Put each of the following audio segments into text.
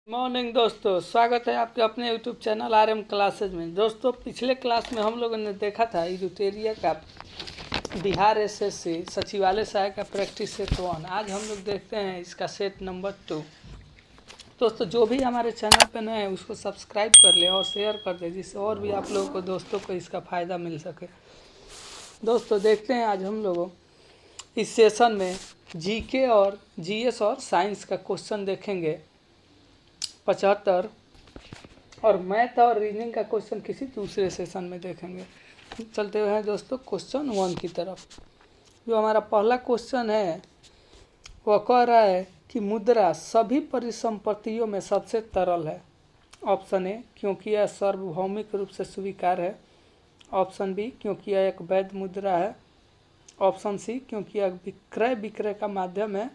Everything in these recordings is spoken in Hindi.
मॉर्निंग दोस्तों, स्वागत है आपके अपने यूट्यूब चैनल आरएम क्लासेज में। दोस्तों, पिछले क्लास में हम लोगों ने देखा था एडिटोरिया का बिहार एसएससी सचिवालय सहायक का प्रैक्टिस सेट 1। आज हम लोग देखते हैं इसका सेट नंबर 2। दोस्तों, जो भी हमारे चैनल पर नए हैं उसको सब्सक्राइब कर ले और शेयर कर दे, जिससे और भी आप लोगों को दोस्तों को इसका फ़ायदा मिल सके। दोस्तों, देखते हैं आज हम लोगों इस सेशन में जीके और जीएस और साइंस का क्वेश्चन देखेंगे 75, और मैथ और रीजनिंग का क्वेश्चन किसी दूसरे सेशन में देखेंगे। चलते हुए हैं दोस्तों क्वेश्चन 1 की तरफ। जो हमारा पहला क्वेश्चन है वह कह रहा है कि मुद्रा सभी परिसंपत्तियों में सबसे तरल है। ऑप्शन ए, क्योंकि यह सार्वभौमिक रूप से स्वीकार है। ऑप्शन बी, क्योंकि यह एक वैध मुद्रा है। ऑप्शन सी, क्योंकि यह विक्रय का माध्यम है।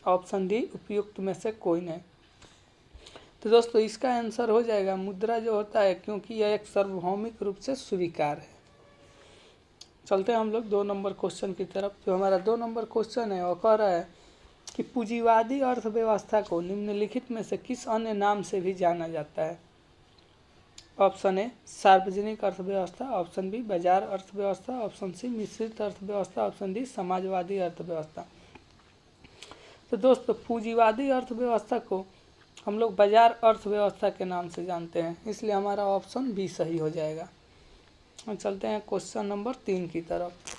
ऑप्शन डी, उपयुक्त में से कोई नहीं। तो दोस्तों, इसका आंसर हो जाएगा मुद्रा जो होता है क्योंकि यह एक सार्वभौमिक रूप से स्वीकार है। चलते हैं हम लोग 2 नंबर क्वेश्चन की तरफ। जो हमारा 2 नंबर क्वेश्चन है वो कह रहा है कि पूंजीवादी अर्थव्यवस्था को निम्नलिखित में से किस अन्य नाम से भी जाना जाता है। ऑप्शन ए, सार्वजनिक अर्थव्यवस्था। ऑप्शन बी, बाजार अर्थव्यवस्था। ऑप्शन सी, मिश्रित अर्थव्यवस्था। ऑप्शन डी, समाजवादी अर्थव्यवस्था। तो दोस्तों, पूंजीवादी अर्थव्यवस्था को हम लोग बाजार अर्थव्यवस्था के नाम से जानते हैं, इसलिए हमारा ऑप्शन बी सही हो जाएगा। हम चलते हैं क्वेश्चन नंबर 3 की तरफ।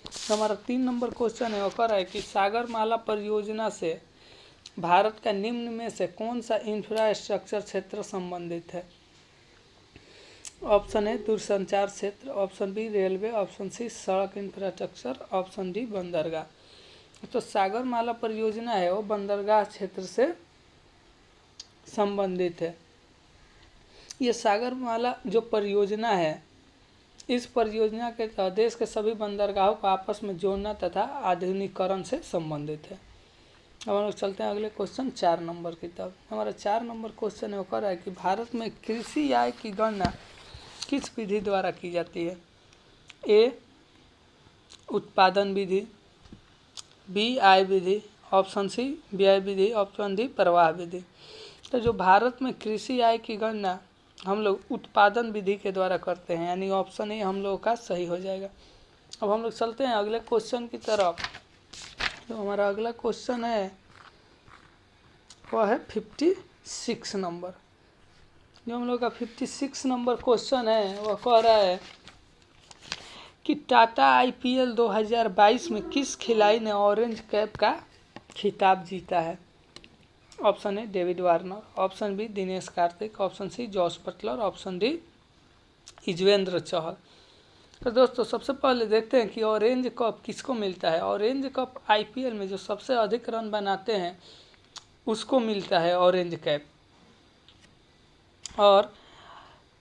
तो हमारा 3 नंबर क्वेश्चन है वो कह रहा है कि सागरमाला परियोजना से भारत का निम्न में से कौन सा इंफ्रास्ट्रक्चर क्षेत्र संबंधित है। ऑप्शन ए, दूरसंचार क्षेत्र। Option B, railway. Option C, सड़क इंफ्रास्ट्रक्चर। ऑप्शन डी, बंदरगाह। तो सागरमाला परियोजना है वो बंदरगाह क्षेत्र से संबंधित है। ये सागरमाला जो परियोजना है, इस परियोजना के तहत देश के सभी बंदरगाहों को आपस में जोड़ना तथा आधुनिकीकरण से संबंधित है। अब हम लोग चलते हैं अगले क्वेश्चन 4 नंबर की तरफ। हमारा 4 नंबर क्वेश्चन है वो कह रहा है कि भारत में कृषि आय की गणना किस विधि द्वारा की जाती है। ए, उत्पादन विधि। बी, आय विधि। ऑप्शन सी, व्यय विधि। ऑप्शन डी, प्रवाह विधि। तो जो भारत में कृषि आय की गणना हम लोग उत्पादन विधि के द्वारा करते हैं, यानी ऑप्शन ए हम लोगों का सही हो जाएगा। अब हम लोग चलते हैं अगले क्वेश्चन की तरफ। तो हमारा अगला क्वेश्चन है वह है 56 नंबर। जो हम लोग का 56 नंबर क्वेश्चन है वह कह रहा है कि टाटा IPL 2022 में किस खिलाड़ी ने ऑरेंज कैप का खिताब जीता है। Option A, David Warner. Option B, Dinesh Karthik. Option C, Jos Buttler. Option D, Yuzvendra Chahal. तो दोस्तों, सबसे पहले देखते हैं कि ऑरेंज कप किसको मिलता है। ऑरेंज कप IPL में जो सबसे अधिक रन बनाते हैं उसको मिलता है ऑरेंज कैप। और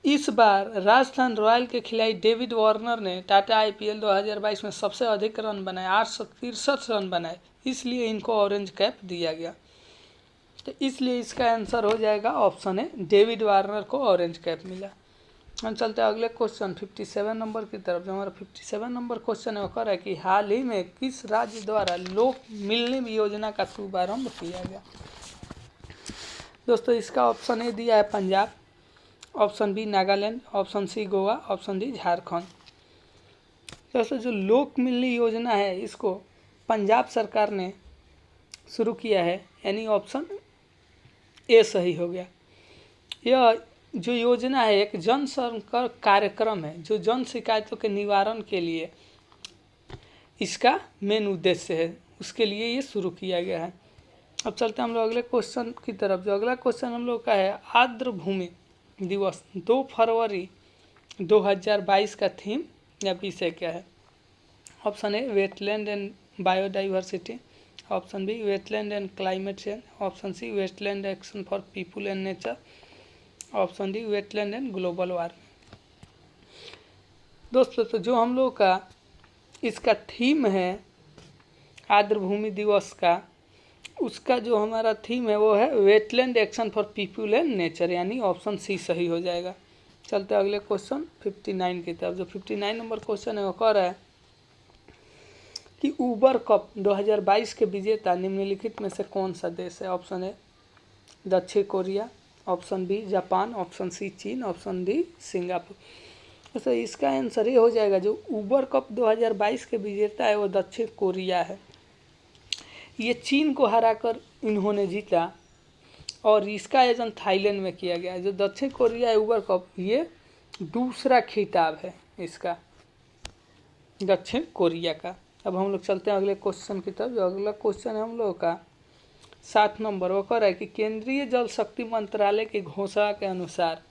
इस बार राजस्थान रॉयल के खिलाड़ी डेविड वार्नर ने टाटा IPL 2022 में सबसे अधिक रन बनाए, 863 रन बनाए, इसलिए इनको ऑरेंज कैप दिया गया। तो इसलिए इसका आंसर हो जाएगा ऑप्शन है, डेविड वार्नर को ऑरेंज कैप मिला। हम चलते हैं अगले क्वेश्चन 57 नंबर की तरफ। जो हमारा 57 नंबर क्वेश्चन है वो कह रहा है कि हाल ही में किस राज्य द्वारा लोक मिलनी योजना का शुभारंभ किया गया। दोस्तों, इसका ऑप्शन ए दिया है Punjab. Option B, Nagaland. Option C, Goa. Option D, Jharkhand. दोस्तों, जो लोक मिलनी योजना है इसको पंजाब सरकार ने शुरू किया है, यानी ऑप्शन ए सही हो गया। यह जो योजना है एक जन संपर्क कार्यक्रम है जो जन शिकायतों के निवारण के लिए इसका मेन उद्देश्य है, उसके लिए ये शुरू किया गया है। अब चलते हैं हम लोग अगले क्वेश्चन की तरफ। जो अगला क्वेश्चन हम लोग का है, आर्द्र भूमि दिवस 2 फरवरी 2022 का थीम या विषय क्या है। Option A, wetland and biodiversity. Option B, wetland and climate change. Option C, wetland action for people and nature. Option D, wetland and global warming. दोस्तों, तो जो हम लोग का इसका थीम है आर्द्र भूमि दिवस का, उसका जो हमारा थीम है वो है wetland action for people and nature, यानी ऑप्शन सी सही हो जाएगा। चलते अगले क्वेश्चन 59 की तरफ। जो 59 नंबर क्वेश्चन है वो कह रहा है कि उबर कप 2022 के विजेता निम्नलिखित में से कौन सा देश है। ऑप्शन ए, दक्षिण Korea, option B Japan, option C चीन, ऑप्शन डी सिंगापुर। तो इसका आंसर ये हो जाएगा, जो ऊबर कप 2022 के विजेता है वो दक्षिण कोरिया है। ये चीन को हराकर इन्होंने जीता और इसका आयोजन थाईलैंड में किया गया है। जो दक्षिण कोरिया है ऊबर कप, ये दूसरा खिताब है इसका, दक्षिण कोरिया का। अब हम लोग चलते हैं अगले क्वेश्चन की तरफ। जो अगला क्वेश्चन है हम लोगों का 7 नंबर, वो कह रहा है कि केंद्रीय जल शक्ति मंत्रालय की घोषणा के अनुसार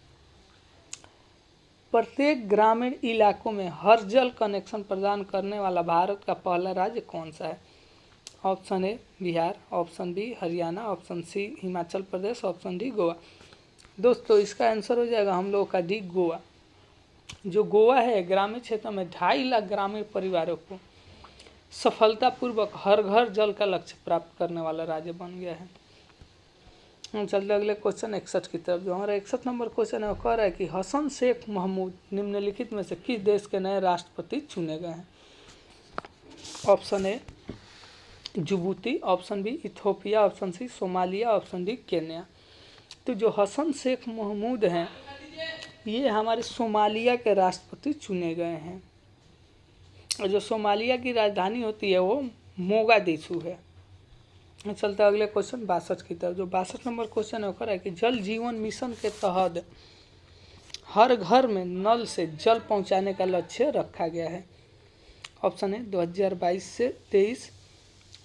प्रत्येक ग्रामीण इलाकों में हर जल कनेक्शन प्रदान करने वाला भारत का पहला राज्य कौन सा है? Option A Bihar, option B Haryana, option C Himachal Pradesh, option D Goa. दोस्तों इसका आंसर हो जाएगा हम लोगों का डी गोवा। जो गोवा है ग्रामीण क्षेत्र में 2.5 लाख ग्रामीण परिवारों को सफलतापूर्वक हर घर जल का लक्ष्य प्राप्त करने वाला राज्य बन गया है। हम चलते अगले क्वेश्चन 61 की तरफ। जो हमारा 61 नंबर क्वेश्चन है वो कह रहा है कि हसन शेख महमूद निम्नलिखित में से किस देश के नए राष्ट्रपति चुने गए हैं? Option A Djibouti, option B Ethiopia, option C Somalia, option D Kenya. तो जो हसन शेख महमूद हैं ये हमारे सोमालिया के राष्ट्रपति चुने गए हैं। और जो सोमालिया की राजधानी होती है वो मोगादिशु है। चलता अगले क्वेश्चन 62 की तरफ। जो 62 नंबर क्वेश्चन है वो कह रहा है कि जल जीवन मिशन के तहत हर घर में नल से जल पहुंचाने का लक्ष्य रखा गया है। ऑप्शन ए 2022 से 23,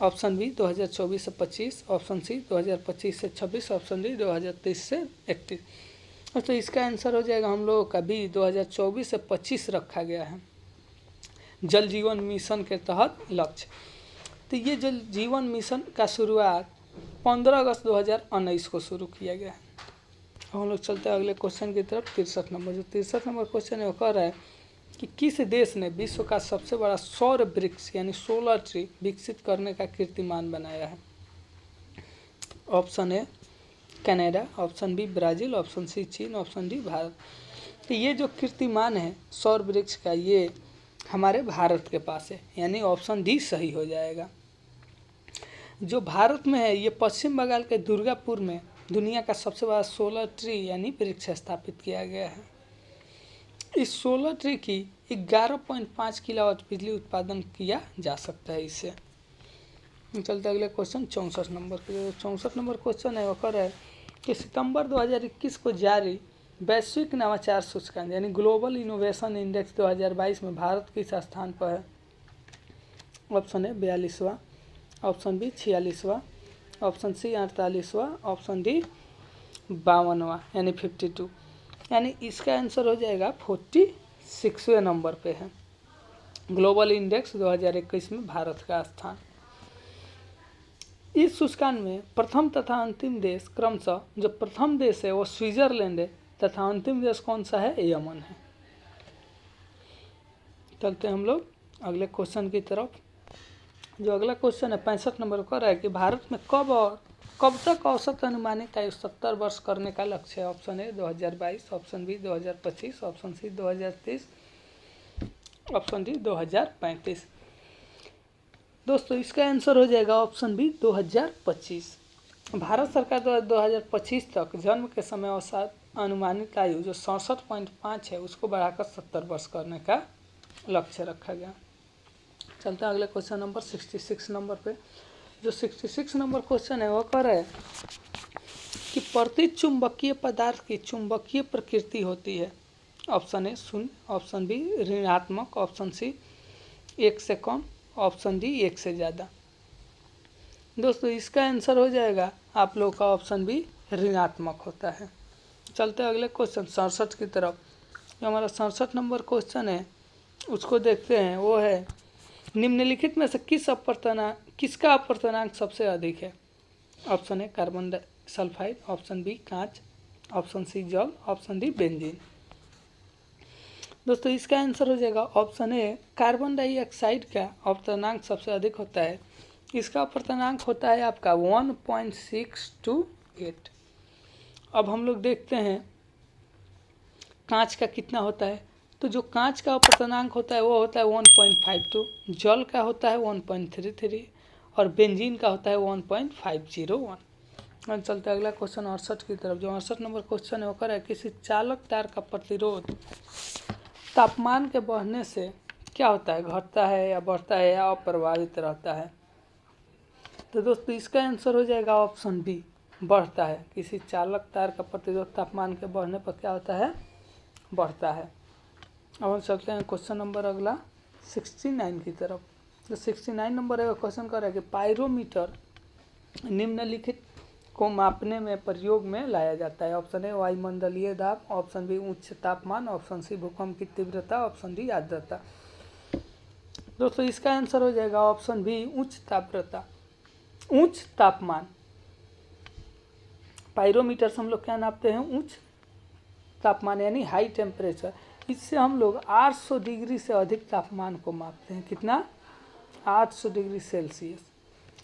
ऑप्शन बी 2024 से 25, ऑप्शन सी 2025 से 26, ऑप्शन डी 2023 से 31। तो इसका आंसर हो जाएगा हम लोगों का बी 2024 से 25 रखा गया है जल जीवन मिशन के तहत लक्ष्य। तो ये जल जीवन मिशन का शुरुआत 15 अगस्त 2019 को शुरू किया गया है। हम लोग चलते हैं अगले क्वेश्चन की तरफ 63 नंबर। जो 63 नंबर क्वेश्चन है वो कह रहा है कि किस देश ने विश्व का सबसे बड़ा सौर वृक्ष यानी सोलर ट्री विकसित करने का कीर्तिमान बनाया है? Option A Canada, option B Brazil, option C चीन, ऑप्शन डी भारत। तो ये जो कीर्तिमान है सौर वृक्ष का ये हमारे भारत के पास है, यानी ऑप्शन डी सही हो जाएगा। जो भारत में है ये पश्चिम बंगाल के दुर्गापुर में दुनिया का सबसे बड़ा सोलर ट्री यानी वृक्ष स्थापित किया गया है। इस सोलर ट्री की 11.5 किलोवाट बिजली उत्पादन किया जा सकता है इससे। चलते अगले क्वेश्चन 64 नंबर के। 64 नंबर क्वेश्चन है वो कह रहा है कि सितंबर 2021 को जारी वैश्विक नवाचार सूचकांक यानी ग्लोबल इनोवेशन इंडेक्स 2022 में भारत किस स्थान पर है? ऑप्शन ए 42वां, ऑप्शन बी 46वां, ऑप्शन सी 48वां, ऑप्शन डी 52वां यानी 52। यानी इसका आंसर हो जाएगा 46वें नंबर पे है ग्लोबल इंडेक्स 2021 में भारत का स्थान। इस सूचकांक में प्रथम तथा अंतिम देश क्रमशः, जो प्रथम देश है वो स्विट्जरलैंड है तथा अंतिम देश कौन सा है? यमन है। चलते हैं हम लोग अगले क्वेश्चन की तरफ। जो अगला क्वेश्चन है 65 नंबर का रहा है कि भारत में कब तक औसत अनुमानित आयु 70 वर्ष करने का लक्ष्य है? Option A 2022, option B 2025, option C 2030, option D 2035। दोस्तों इसका आंसर हो जाएगा ऑप्शन बी 2025। भारत सरकार द्वारा 2025 तक जन्म के समय औसत अनुमानित आयु जो 67.5 है उसको बढ़ाकर 70 वर्ष करने का लक्ष्य रखा गया। चलते हैं अगले क्वेश्चन नंबर 66 नंबर पे। जो 66 नंबर क्वेश्चन है वो कह रहा है कि प्रति चुंबकीय पदार्थ की चुंबकीय प्रकृति होती है। ऑप्शन ए शून्य, ऑप्शन बी ऋणात्मक, ऑप्शन सी 1 से कम, ऑप्शन डी 1 से ज़्यादा। दोस्तों इसका आंसर हो जाएगा आप लोग का ऑप्शन बी ऋणात्मक होता है। चलते हैं अगले क्वेश्चन 67 की तरफ। जो हमारा 67 नंबर क्वेश्चन है उसको देखते हैं। वो है निम्नलिखित में से किसका अपवर्तनांक सबसे अधिक है? Option A carbon sulphide, option B कांच, ऑप्शन सी जल, ऑप्शन डी बेंजीन। दोस्तों इसका आंसर हो जाएगा ऑप्शन ए कार्बन डाइऑक्साइड का अपवर्तनांक सबसे अधिक होता है। इसका अपवर्तनांक होता है आपका 1.628। अब हम लोग देखते हैं कांच का कितना होता है। तो जो कांच का अपवर्तनांक होता है वो होता है 1.52, जल का होता है 1.33 और बेंजीन का होता है 1.501। अब चलते अगला क्वेश्चन 68 की तरफ। जो 68 नंबर क्वेश्चन है वो कर है किसी चालक तार का प्रतिरोध तापमान के बढ़ने से क्या होता है, घटता है या बढ़ता है या अप्रभावित रहता है। तो दोस्तों इसका आंसर हो जाएगा ऑप्शन बी, बढ़ता है। किसी चालक तार का प्रतिरोध तापमान के बढ़ने पर क्या होता है, बढ़ता है। अब हम चलते हैं क्वेश्चन नंबर अगला 69 की तरफ। जो 69 नंबर है वो क्वेश्चन कर रहा है कि पायरोमीटर निम्नलिखित को मापने में प्रयोग में लाया जाता है। ऑप्शन ए वायुमंडलीय दाब, ऑप्शन बी उच्च तापमान, ऑप्शन सी भूकंप की तीव्रता, ऑप्शन डी आर्द्रता। दोस्तों इसका आंसर हो जाएगा ऑप्शन बी, उच्च तीव्रता, उच्च तापमान। पायरोमीटर से हम लोग क्या नापते हैं, उच्च तापमान यानी हाई टेम्परेचर। इससे हम लोग 800 डिग्री से अधिक तापमान को मापते हैं। कितना, 800 डिग्री सेल्सियस।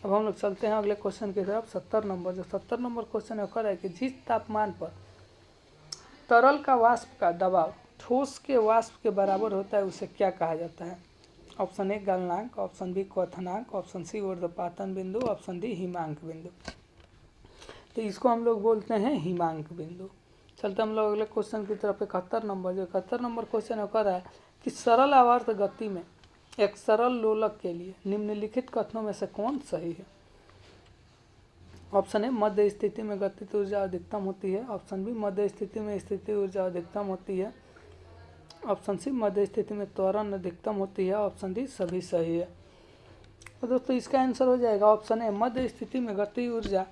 अब हम लोग चलते हैं अगले क्वेश्चन की तरफ 70 नंबर। जो 70 नंबर क्वेश्चन है कर है कि जिस तापमान पर तरल का वाष्प का दबाव ठोस के वाष्प के बराबर होता है उसे क्या कहा जाता है। ऑप्शन ए गलनांक, ऑप्शन बी क्वथनांक, ऑप्शन सी ऊर्ध्वपातन बिंदु, ऑप्शन डी हिमांक बिंदु। तो इसको हम लोग बोलते हैं हिमांक बिंदु। चलते हम लोग अगले क्वेश्चन की तरफ 71 नंबर। जो 71 नंबर क्वेश्चन है कर रहा है कि सरल आवर्त गति में एक सरल लोलक के लिए निम्नलिखित कथनों में से कौन सही है। ऑप्शन ए मध्य स्थिति में गतिज ऊर्जा अधिकतम होती है, ऑप्शन बी मध्य स्थिति में स्थिति ऊर्जा अधिकतम होती है, ऑप्शन सी मध्य स्थिति में त्वरण अधिकतम होती है, ऑप्शन डी सभी सही है। तो दोस्तों इसका आंसर हो जाएगा ऑप्शन ए, मध्य स्थिति में गति ऊर्जा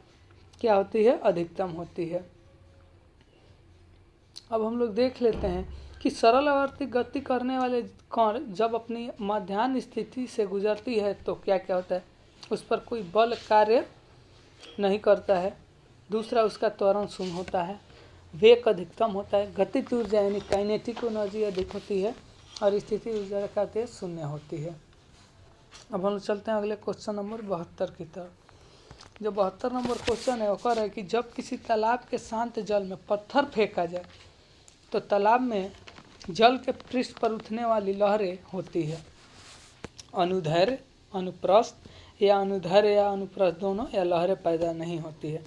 क्या होती है, अधिकतम होती है। अब हम लोग देख लेते हैं कि सरल आवर्ती गति करने वाले कण जब अपनी मध्याह्न स्थिति से गुजरती है तो क्या क्या होता है, उस पर कोई बल कार्य नहीं करता है। दूसरा, उसका त्वरण शून्य होता है, वेग अधिकतम होता है, गतिज ऊर्जा यानी काइनेटिक एनर्जी अधिक होती है और स्थिति ऊर्जा का तेज शून्य होती है। अब हम चलते हैं अगले क्वेश्चन नंबर 72 की तरफ। जो 72 नंबर क्वेश्चन है वो कह रहा है कि जब किसी तालाब के शांत जल में पत्थर फेंका जाए तो तालाब में जल के पृष्ठ पर उठने वाली लहरें होती है अनुदैर्घ्य, अनुप्रस्थ या अनुदैर्घ्य या अनुप्रस्थ दोनों, या लहरें पैदा नहीं होती है।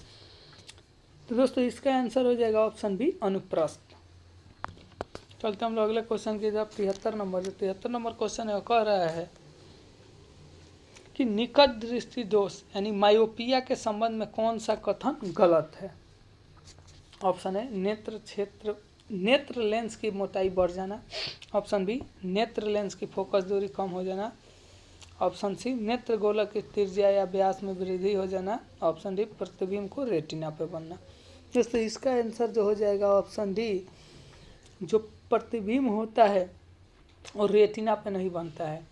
तो दोस्तों इसका आंसर हो जाएगा ऑप्शन बी, अनुप्रस्थ। चलते हम लोग अगले क्वेश्चन की तरफ 73 नंबर। जो 73 नंबर क्वेश्चन है वो कह रहा है कि निकट दृष्टि दोष यानी मायोपिया के संबंध में कौन सा कथन गलत है। ऑप्शन है नेत्र लेंस की मोटाई बढ़ जाना, ऑप्शन बी नेत्र लेंस की फोकस दूरी कम हो जाना, ऑप्शन सी नेत्र गोलक की त्रिज्या या व्यास में वृद्धि हो जाना, ऑप्शन डी प्रतिबिंब को रेटिना पे बनना। दोस्तों इसका आंसर जो हो जाएगा ऑप्शन डी, जो प्रतिबिंब होता है और रेटिना पे नहीं बनता है,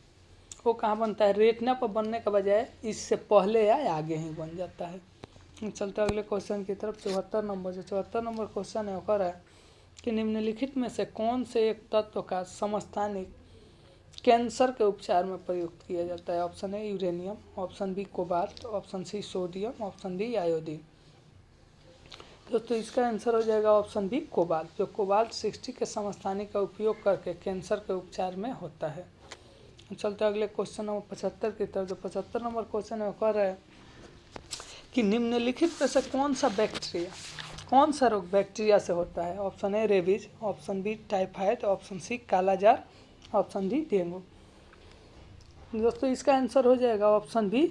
वो कहाँ बनता है, रेटिना पर बनने के बजाय इससे पहले या आगे ही बन जाता है। चलते अगले क्वेश्चन की तरफ 74 नंबर। जो 74 नंबर क्वेश्चन है वो कह रहा है कि निम्नलिखित में से कौन से एक तत्व का समस्थानिक कैंसर के उपचार में प्रयुक्त किया जाता है। Option A uranium, option B cobalt, option C sodium, option D iodine. दोस्तों इसका आंसर हो जाएगा ऑप्शन बी कोबाल्ट। जो कोबाल्ट 60 के समस्थानिक का उपयोग करके कैंसर के उपचार में होता है। चलते अगले क्वेश्चन नंबर 75 की तरफ। जो 75 नंबर क्वेश्चन है वो कह रहा है कि निम्नलिखित में से कौन सा रोग बैक्टीरिया से होता है। Option A rabies, option B typhoid, option C kala azar, option D dengue. दोस्तों इसका आंसर हो जाएगा ऑप्शन बी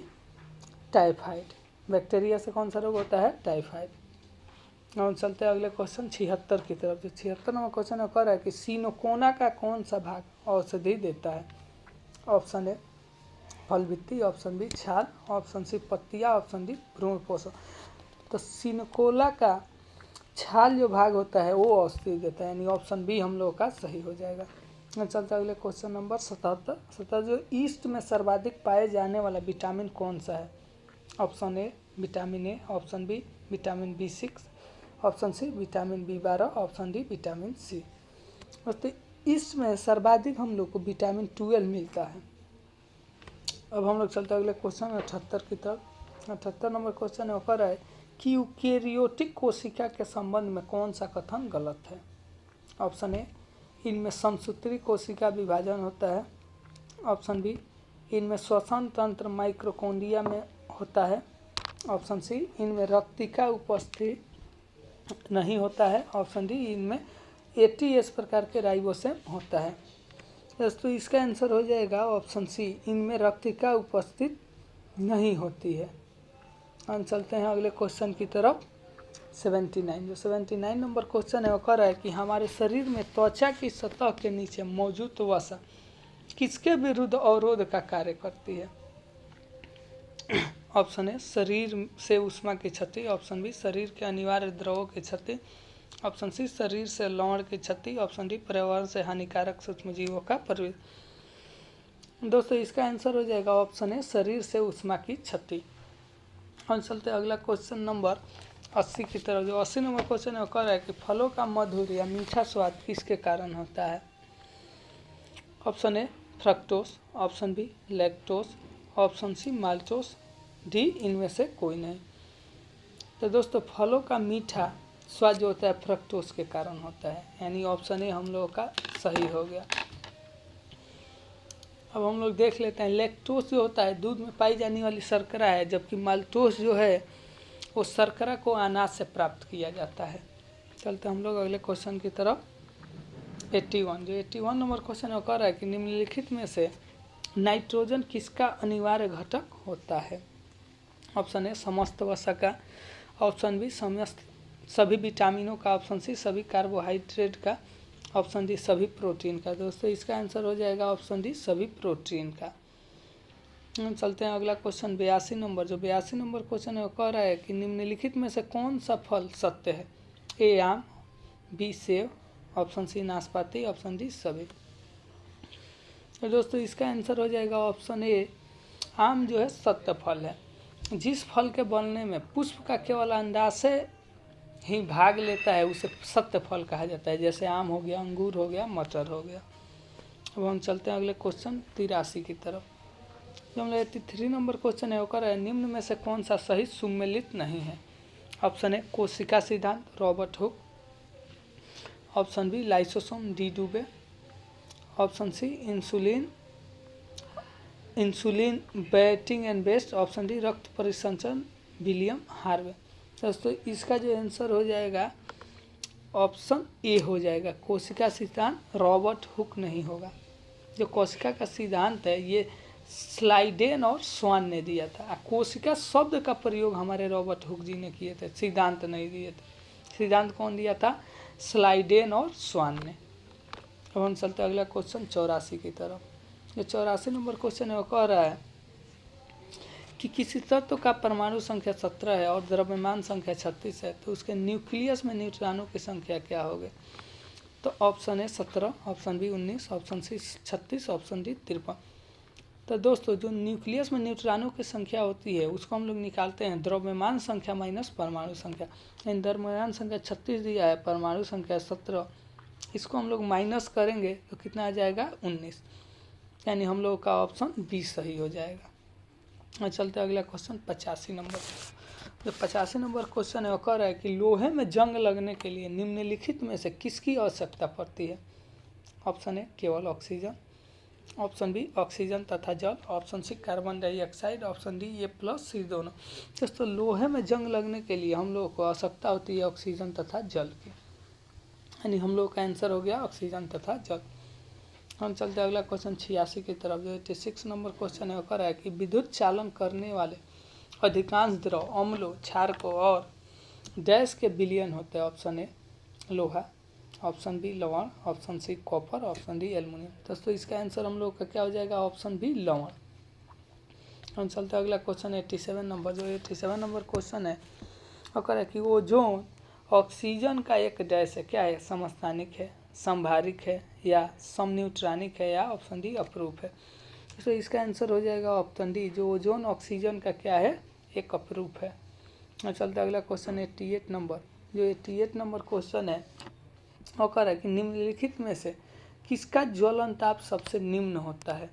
टाइफाइड। बैक्टीरिया से कौन सा रोग होता है, टाइफाइड। और चलते हैं अगले क्वेश्चन 76 की तरफ। जो 76 नंबर क्वेश्चन है कह रहा है कि सिनोकोना का कौन सा भाग औषधि देता है। ऑप्शन ए फल भित्ति, ऑप्शन बी छाल, ऑप्शन सी पत्तियाँ, ऑप्शन डी भ्रूण पोषण। तो सिनकोला का छाल जो भाग होता है वो औषधि देता है, यानी ऑप्शन बी हम लोग का सही हो जाएगा। चलता अगले क्वेश्चन नंबर 77। जो ईस्ट में सर्वाधिक पाए जाने वाला विटामिन कौन सा है। Option A vitamin A, option B vitamin B6, option C vitamin B12, option D vitamin C. दोस्तों ईस्ट में सर्वाधिक हम लोग को विटामिन 12 मिलता है। अब हम लोग चलते अगले क्वेश्चन 78 की तरफ। 78 नंबर क्वेश्चन है कह रहा है कि यूकेरियोटिक कोशिका के संबंध में कौन सा कथन गलत है। ऑप्शन ए इनमें समसूत्री कोशिका विभाजन होता है, ऑप्शन बी इनमें श्वसन तंत्र माइक्रोकोन्डिया में होता है, ऑप्शन सी, इनमें रक्तिका उपस्थित नहीं होता है। ऑप्शन डी, इनमें ATS प्रकार के राइबोसोम होता है। दोस्तों इसका आंसर हो जाएगा ऑप्शन सी, इनमें रक्तिका उपस्थित नहीं होती है। हम चलते हैं अगले क्वेश्चन की तरफ। 79 जो 79 नंबर क्वेश्चन है वो कह रहा है कि हमारे शरीर में त्वचा की सतह के नीचे मौजूद वसा किसके विरुद्ध अवरोध का कार्य करती है। ऑप्शन ए, शरीर से ऊष्मा की क्षति। ऑप्शन बी, शरीर के अनिवार्य द्रवों की क्षति। ऑप्शन सी, शरीर से लवण की क्षति। ऑप्शन डी, पर्यावरण से हानिकारक सूक्ष्मजीवों का प्रवेश। दोस्तों इसका आंसर हो जाएगा ऑप्शन ए, शरीर से ऊष्मा की क्षति। हम चलते अगला क्वेश्चन नंबर 80 की तरफ। जो 80 नंबर क्वेश्चन है वो कह रहा है कि फलों का मधुर या मीठा स्वाद किसके कारण होता है। Option A, fructose. Option B, lactose. Option C, maltose. D, इनमें से कोई नहीं। तो दोस्तों फलों का मीठा स्वाद जो होता है फ्रक्टोस के कारण होता है, यानी ऑप्शन ए हम लोगों का सही हो गया। अब हम लोग देख लेते हैं, लैक्टोस जो होता है दूध में पाई जाने वाली शर्करा है, जबकि माल्टोस जो है वो शर्करा को अनाज से प्राप्त किया जाता है। चलते हम लोग अगले क्वेश्चन की तरफ। 81 जो 81 नंबर क्वेश्चन है वो कह रहा है कि निम्नलिखित में से नाइट्रोजन किसका अनिवार्य घटक होता है। ऑप्शन ए, समस्त वसा का। ऑप्शन बी, समस्त सभी विटामिनों का। ऑप्शन सी, सभी कार्बोहाइड्रेट का। ऑप्शन डी, सभी प्रोटीन का। दोस्तों इसका आंसर हो जाएगा ऑप्शन डी, सभी प्रोटीन का। हम चलते हैं अगला क्वेश्चन 82 नंबर। जो 82 नंबर क्वेश्चन है वो कह रहा है कि निम्नलिखित में से कौन सा फल सत्य है। ए, आम। बी, सेब। ऑप्शन सी, नाशपाती। ऑप्शन डी, सभी। तो दोस्तों इसका आंसर हो जाएगा ऑप्शन ए, आम जो है सत्य फल है। जिस फल के बनने में पुष्प का केवल अंदाज से ही भाग लेता है उसे सत्य फल कहा जाता है, जैसे आम हो गया, अंगूर हो गया, मटर हो गया। अब हम चलते हैं अगले क्वेश्चन 83 की तरफ। जो हम 83 नंबर क्वेश्चन है वो कर रहा है निम्न में से कौन सा सही सुमेलित नहीं है। ऑप्शन ए, कोशिका सिद्धांत, Robert Hooke. Option B, lysosome, de Duve. Option C, insulin Banting and Best. Option D, रक्त परिसंचरण, विलियम हार्वे। दोस्तों इसका जो आंसर हो जाएगा ऑप्शन ए हो जाएगा, कोशिका सिद्धांत, रॉबर्ट हुक नहीं होगा। जो कोशिका का सिद्धांत है ये स्लाइडेन और स्वान ने दिया था। कोशिका शब्द का प्रयोग हमारे रॉबर्ट हुक जी ने किए थे, सिद्धांत नहीं दिए थे। सिद्धांत कौन दिया था? स्लाइडेन और स्वान ने। अब हम चलते अगला क्वेश्चन 84 की तरफ। जो 84 नंबर क्वेश्चन है वो कह रहा है कि किसी तत्व का परमाणु संख्या 17 है और द्रव्यमान संख्या 36 है, तो उसके न्यूक्लियस में न्यूट्रॉनों की संख्या क्या होगी? तो ऑप्शन है 17, option B 19, option C 36, option D 53। तो दोस्तों जो न्यूक्लियस में न्यूट्रॉनों की संख्या होती है उसको हम लोग निकालते हैं द्रव्यमान संख्या माइनस परमाणु संख्या। इन द्रव्यमान संख्या 36 दिया है, परमाणु संख्या 17, इसको हम लोग माइनस करेंगे तो कितना आ जाएगा? 19, यानी हम लोग का ऑप्शन बी सही हो जाएगा। और चलते अगला क्वेश्चन 85 नंबर। जो 85 नंबर क्वेश्चन है वो कह रहा है कि लोहे में जंग लगने के लिए निम्नलिखित में से किसकी आवश्यकता पड़ती है? ऑप्शन ए केवल ऑक्सीजन, ऑप्शन बी ऑक्सीजन तथा जल, option C carbon dioxide, option D ये प्लस सी दोनों। दोस्तों लोहे में जंग लगने के लिए हम लोग को आवश्यकता होती है ऑक्सीजन तथा जल की, यानी हम लोग का आंसर हो गया ऑक्सीजन तथा जल। हम चलते अगला क्वेश्चन 86 की तरफ। जो 86 नंबर क्वेश्चन है वो कह रहा है कि विद्युत चालन करने वाले अधिकांश द्रव अम्लों, क्षारकों और डैश के विलयन होते हैं। ऑप्शन ए लोहा, ऑप्शन बी लवण, option C copper, option D aluminium. दोस्तों इसका आंसर हम लोग का क्या हो जाएगा? ऑप्शन बी लवण। हम चलते अगला क्वेश्चन 87 नंबर। जो 87 नंबर क्वेश्चन है वो कह रहा है कि ओजोन ऑक्सीजन का एक डैश है, क्या है? समस्थानिक है, संभारिक है या समन्यूट्रॉनिक है या ऑप्शन डी अपरूप है। तो इसका आंसर हो जाएगा ऑप्शन डी, जो ओजोन ऑक्सीजन का क्या है? एक अपरूप है। और चलते अगला क्वेश्चन 88 नंबर। जो 88 नंबर क्वेश्चन है वो कह रहा है कि निम्नलिखित में से किसका ज्वलन ताप सबसे निम्न होता है?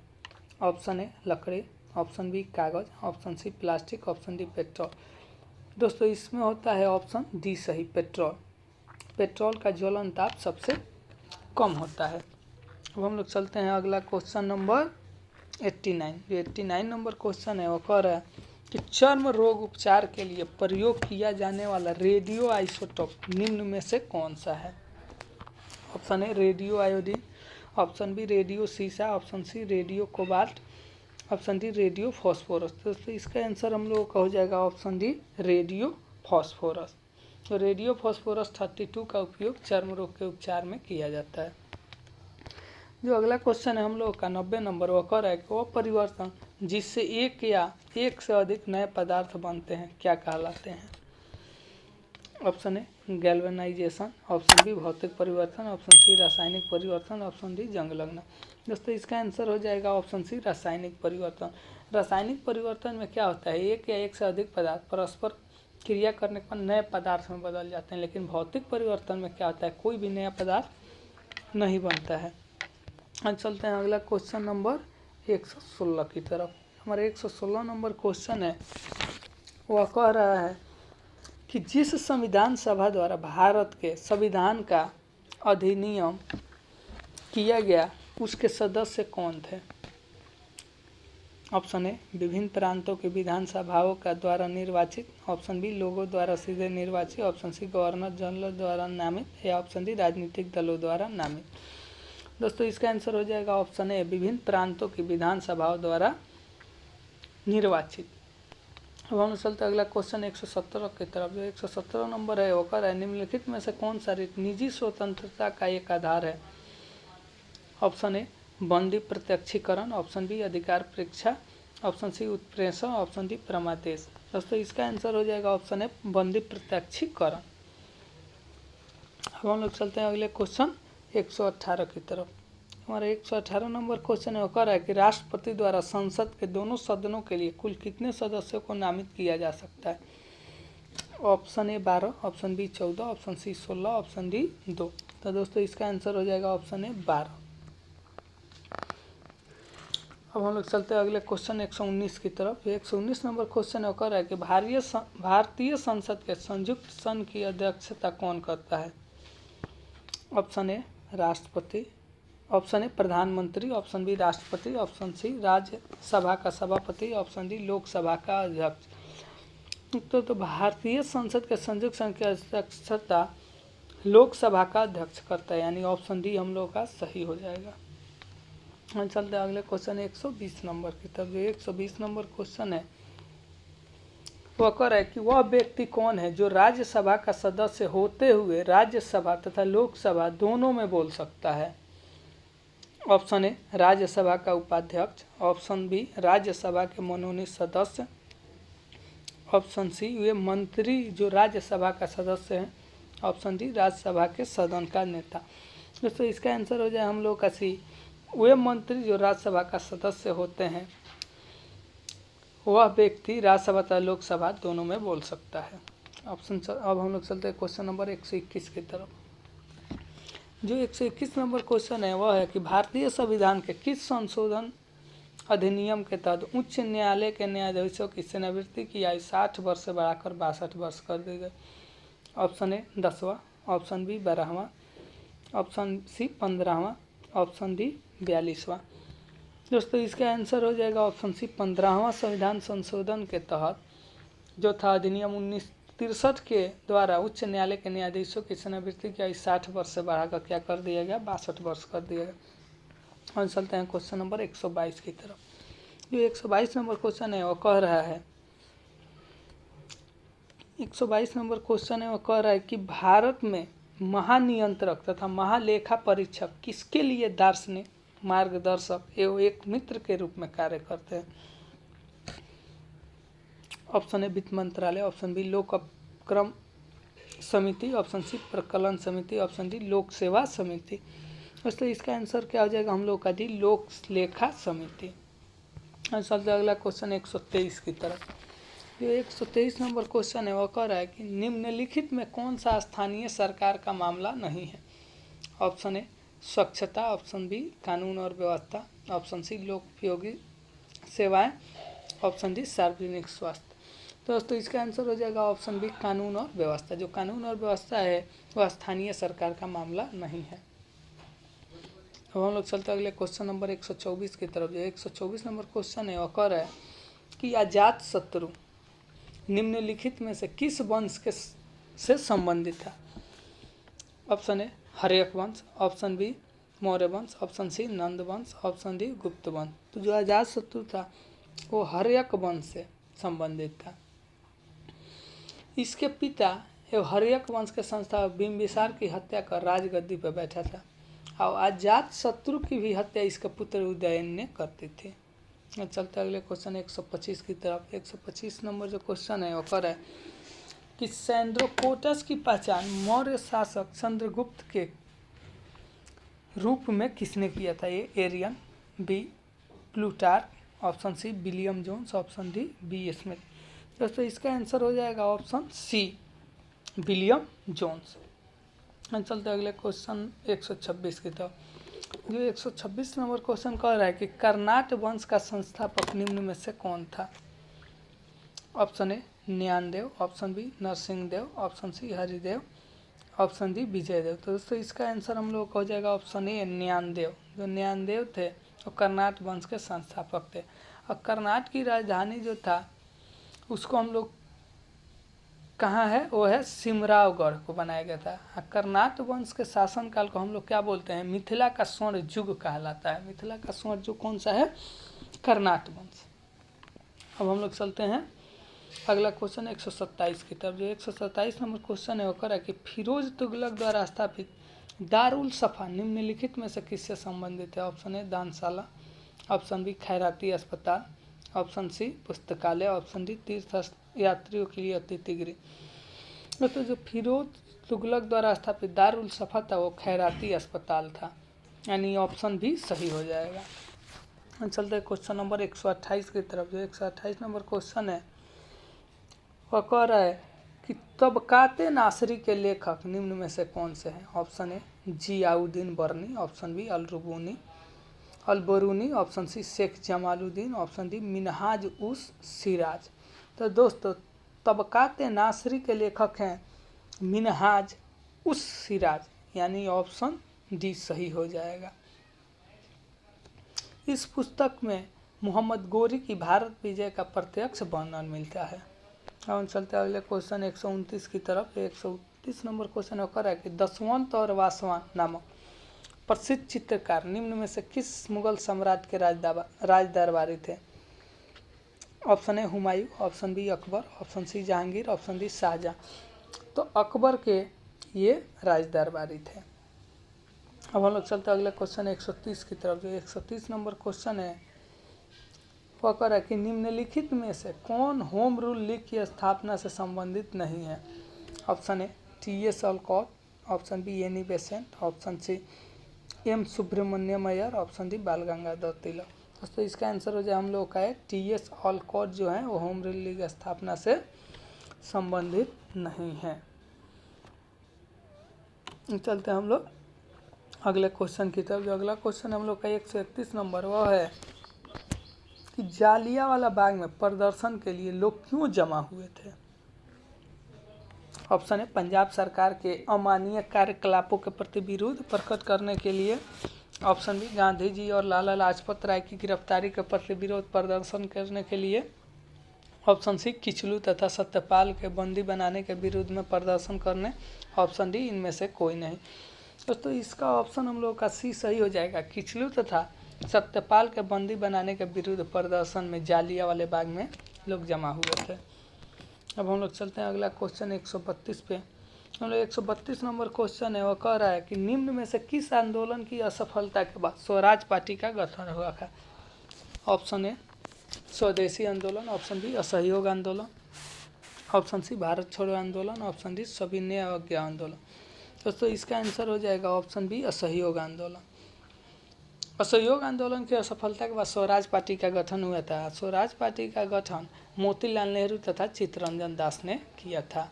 ऑप्शन ए लकड़ी, ऑप्शन बी कागज, option C plastic, option D petrol. दोस्तों इसमें होता है ऑप्शन डी सही, पेट्रोल। पेट्रोल का ज्वलन ताप सबसे कम होता है। अब हम लोग चलते हैं अगला क्वेश्चन नंबर 89। जो 89 नंबर क्वेश्चन है वो कह रहा है कि चर्म रोग उपचार के लिए प्रयोग किया जाने वाला रेडियो आइसोटोप निम्न में से कौन सा है? Option A radio iodine, option B radio सीसा, option C radio cobalt, option D radio phosphorus. तो इसका आंसर हम लोगों का हो जाएगा ऑप्शन डी रेडियो फॉस्फोरस। तो रेडियो फॉस्फोरस 32 का उपयोग चर्म रोग के उपचार में किया जाता है। जो अगला क्वेश्चन है हम लोग का 90 नंबर, वह कह रहा है कि वह परिवर्तन जिससे एक या एक से अधिक नए पदार्थ बनते हैं क्या कहलाते हैं? Option A galvanisation, option B भौतिक परिवर्तन, ऑप्शन सी रासायनिक परिवर्तन, ऑप्शन डी जंग लगना। दोस्तों इसका आंसर हो जाएगा ऑप्शन सी रासायनिक परिवर्तन। रासायनिक परिवर्तन में क्या होता है, एक या एक से अधिक पदार्थ परस्पर क्रिया करने पर नए पदार्थ में बदल जाते हैं, लेकिन भौतिक परिवर्तन में क्या होता है, कोई भी नया पदार्थ नहीं बनता है। आज चलते हैं अगला क्वेश्चन नंबर 116 की तरफ। हमारा 116 नंबर क्वेश्चन है, वह कह रहा है कि जिस संविधान सभा द्वारा भारत के संविधान का अधिनियम किया गया उसके सदस्य कौन थे? ऑप्शन ए विभिन्न प्रांतों के विधान सभाओं का द्वारा निर्वाचित, ऑप्शन बी लोगों द्वारा सीधे निर्वाचित, ऑप्शन सी गवर्नर जनरल द्वारा नामित, या ऑप्शन डी राजनीतिक दलों द्वारा नामित। दोस्तों इसका आंसर हो जाएगा ऑप्शन ए विभिन्न प्रांतों की विधान सभाओं द्वारा निर्वाचित। अब हम चलते अगला क्वेश्चन 117 की तरफ। जो 117 नंबर है वो कह रहा है निम्नलिखित में से कौन सा निजी स्वतंत्रता का एक आधार है? ऑप्शन ए बंदी प्रत्यक्षीकरण, ऑप्शन बी अधिकार परीक्षा, ऑप्शन सी उत्प्रेषण, ऑप्शन डी परमादेश। दोस्तों इसका आंसर हो जाएगा ऑप्शन ए बंदी प्रत्यक्षीकरण। अब हम लोग चलते हैं अगले क्वेश्चन 118 की तरफ। हमारा 118 नंबर क्वेश्चन है, वो कह रहा है कि राष्ट्रपति द्वारा संसद के दोनों सदनों के लिए कुल कितने सदस्यों को नामित किया जा सकता है? Option A 12, option B 14, option C 16, option D 2। तो दोस्तों इसका आंसर हो जाएगा ऑप्शन ए 12। अब हम लोग चलते हैं अगले क्वेश्चन 119 की तरफ। 119 नंबर क्वेश्चन है, वो कह रहा है कि भारतीय संसद के संयुक्त सदन की अध्यक्षता कौन करता है? ऑप्शन ए राष्ट्रपति, ऑप्शन ए प्रधानमंत्री, ऑप्शन बी राष्ट्रपति, ऑप्शन सी राज्यसभा का सभापति, ऑप्शन डी लोकसभा का अध्यक्ष। तो भारतीय संसद के संयुक्त सदन की अध्यक्षता लोकसभा का अध्यक्ष करता है, यानी ऑप्शन डी हम लोग का सही हो जाएगा। हम चलते हैं अगले क्वेश्चन 120 नंबर की तरफ। जो 120 नंबर क्वेश्चन है वह कह रहा है कि वह व्यक्ति कौन है जो राज्यसभा का सदस्य होते हुए राज्यसभा तथा लोकसभा दोनों में बोल सकता है? ऑप्शन ए राज्यसभा का उपाध्यक्ष, ऑप्शन बी राज्यसभा के मनोनीत सदस्य, ऑप्शन सी वे मंत्री जो राज्यसभा का सदस्य हैं, ऑप्शन डी राज्यसभा के सदन का नेता। दोस्तों इसका आंसर हो जाए हम लोग का सी वे मंत्री जो राज्यसभा का सदस्य होते हैं वह व्यक्ति राज्यसभा तथा लोकसभा दोनों में बोल सकता है। अब हम लोग चलते हैं क्वेश्चन नंबर 121 की तरफ। जो 121 नंबर क्वेश्चन है वह है कि भारतीय संविधान के किस संशोधन अधिनियम के तहत उच्च न्यायालय के न्यायाधीशों की सेवानिवृत्ति की आयु 60 वर्ष से बढ़ाकर 62 वर्ष कर दी गई? ऑप्शन ए 10वां, ऑप्शन बी 12वां, ऑप्शन सी 15वां, ऑप्शन डी 42वां। दोस्तों इसका आंसर हो जाएगा ऑप्शन सी 15वां संविधान संशोधन के तहत जो था अधिनियम 1963 के द्वारा उच्च न्यायालय के न्यायाधीशों की सेवानिवृत्ति की आयु 60 वर्ष से बढ़ाकर क्या कर दिया गया, 62 वर्ष कर दिया गया। और चलते हैं क्वेश्चन नंबर 122 की तरफ। जो 122 नंबर क्वेश्चन है वो कह रहा है 122 नंबर क्वेश्चन है वो कह रहा है कि भारत में महानियंत्रक तथा महालेखा परीक्षक किसके लिए दार्शनिक मार्गदर्शक एवं एक मित्र के रूप में कार्य करते हैं? ऑप्शन ए वित्त मंत्रालय, ऑप्शन बी लोक उपक्रम समिति, ऑप्शन सी प्रकलन समिति, ऑप्शन डी लोक सेवा समिति। दोस्तों इसका आंसर क्या हो जाएगा हम लोग का डी लोक लेखा समिति। चलते अगला क्वेश्चन 123 की तरफ। जो 123 नंबर क्वेश्चन है वो कह रहा है कि निम्नलिखित में कौन सा स्थानीय सरकार का मामला नहीं है? ऑप्शन ए स्वच्छता, ऑप्शन बी कानून और व्यवस्था, ऑप्शन सी लोक उपयोगी सेवाएं, ऑप्शन डी सार्वजनिक स्वास्थ्य। दोस्तों इसका आंसर हो जाएगा ऑप्शन बी कानून और व्यवस्था। जो कानून और व्यवस्था है वह स्थानीय सरकार का मामला नहीं है। अब हम लोग चलते अगले क्वेश्चन नंबर 124 की तरफ। जो 124 नंबर क्वेश्चन है वह कह रहा है कि अजात शत्रु निम्नलिखित में से किस वंश के से संबंधित था? ऑप्शन ए हर्यक वंश, ऑप्शन बी मौर्य वंश, ऑप्शन सी नंद वंश, ऑप्शन डी गुप्त वंश। तो जो अजात शत्रु था वो हर्यक वंश से संबंधित था। इसके पिता एवं हर्यक वंश के संस्थापक बिंबिसार की हत्या कर राजगद्दी पर बैठा था और अजात शत्रु की भी हत्या इसके पुत्र उदयन ने करती थी। चलते अगले क्वेश्चन 125 की तरफ। 125 नंबर जो क्वेश्चन है वो कर है कि सैंड्रोकोटस की पहचान मौर्य शासक चंद्रगुप्त के रूप में किसने किया था? A Arrian, B Plutarch, option C William Jones, option D B Smith. दोस्तों इसका आंसर हो जाएगा ऑप्शन सी विलियम जोन्स। चलते अगले क्वेश्चन 126 की तरफ। जो 126 नंबर क्वेश्चन कह रहा है कि कर्नाट वंश का संस्थापक निम्न में से कौन था? Option A Gyandev, option B Narsinghdev, option C Haridev, option D Vijaydev. तो दोस्तों इसका आंसर हम लोग हो जाएगा ऑप्शन ए ज्ञानदेव। जो ज्ञानदेव थे वो कर्नाट वंश के संस्थापक थे और कर्नाट की राजधानी जो था उसको हम लोग कहाँ है वो है सिमरावगढ़ को बनाया गया था। कर्नाट वंश के शासनकाल को हम लोग क्या बोलते हैं? मिथिला का स्वर्ण युग कहलाता है। मिथिला का स्वर्ण युग कौन सा है? कर्नाट वंश। अब हम लोग चलते हैं अगला क्वेश्चन 127 की तरफ। जो 127 नंबर क्वेश्चन है वो कर है कि फिरोज तुगलक द्वारा स्थापित दारुल सफा निम्नलिखित में से किससे संबंधित है? ऑप्शन ए दानशाला, ऑप्शन बी खैराती अस्पताल, ऑप्शन सी पुस्तकालय, ऑप्शन डी तीर्थ यात्रियों के लिए अतिथि गृह। तो जो फिरोज तुगलक द्वारा स्थापित दारुल सफा था वो खैराती अस्पताल था, यानी ऑप्शन भी सही हो जाएगा। चलते क्वेश्चन नंबर 128 की तरफ। जो 128 नंबर क्वेश्चन है वह कह रहा है कि तबकाते नासरी के लेखक निम्न में से कौन से हैं? Option A Ziauddin Barani, option B Alberuni, option C Sheikh Jamaluddin, option D Minhaj us Siraj. तो दोस्तों तबकाते नासरी के लेखक हैं मिनहाज उस सिराज, यानी ऑप्शन डी सही हो जाएगा। इस पुस्तक में मोहम्मद गोरी की भारत विजय का प्रत्यक्ष वर्णन मिलता है। अब चलते अगले क्वेश्चन 129 की तरफ। 129 नंबर क्वेश्चन होकर है कि दसवंत और वासवान नामक प्रसिद्ध चित्रकार निम्न में से किस मुगल सम्राट के राज दरबारी थे? Option A Humayun, option B Akbar, option C Jahangir, option D Shahjahan. तो अकबर के ये राज दरबारी थे। अब हम लोग चलते अगले क्वेश्चन 130 की तरफ। जो 130 नंबर क्वेश्चन है वह कह रहा है कि निम्नलिखित में से कौन होम रूल लीग की स्थापना से संबंधित नहीं है? Option A TS. Olcott, option B Annie Besant, option C M Subramaniam Iyer, option D Bal Gangadhar तिलक। दोस्तों इसका आंसर हो जाए हम लोग का है टी.एस. ऑलकॉट जो है वो होम रूल लीग स्थापना से संबंधित नहीं है। चलते हम लोग अगले क्वेश्चन की तरफ। जो अगला क्वेश्चन हम लोग का 131 नंबर वह है कि जालियांवाला बाग में प्रदर्शन के लिए लोग क्यों जमा हुए थे? ऑप्शन है पंजाब सरकार के अमानवीय कार्यकलापों के प्रति विरोध प्रकट करने के लिए, ऑप्शन बी गांधी जी और लाला लाजपत राय की गिरफ्तारी के प्रति विरोध प्रदर्शन करने के लिए, ऑप्शन सी किचलू तथा सत्यपाल के बंदी बनाने के विरुद्ध में प्रदर्शन करने, ऑप्शन डी इनमें से कोई नहीं। दोस्तों इसका ऑप्शन हम लोग का सी सही हो जाएगा। किचलू तथा सत्यपाल के बंदी बनाने के विरुद्ध प्रदर्शन में जालियांवाले बाग में लोग जमा हुए थे। अब हम लोग चलते हैं अगला क्वेश्चन 132 पे। हम लोग 132 नंबर क्वेश्चन है वो कह रहा है कि निम्न में से किस आंदोलन की असफलता के बाद स्वराज पार्टी का गठन हुआ था? ऑप्शन ए स्वदेशी आंदोलन, ऑप्शन बी असहयोग आंदोलन, ऑप्शन सी भारत छोड़ो आंदोलन, ऑप्शन डी सविनय अवज्ञा आंदोलन। दोस्तों इसका आंसर हो जाएगा ऑप्शन बी असहयोग आंदोलन। असहयोग आंदोलन की असफलता के बाद स्वराज पार्टी का गठन हुआ था। स्वराज पार्टी का गठन मोतीलाल नेहरू तथा चित्तरंजन दास ने किया था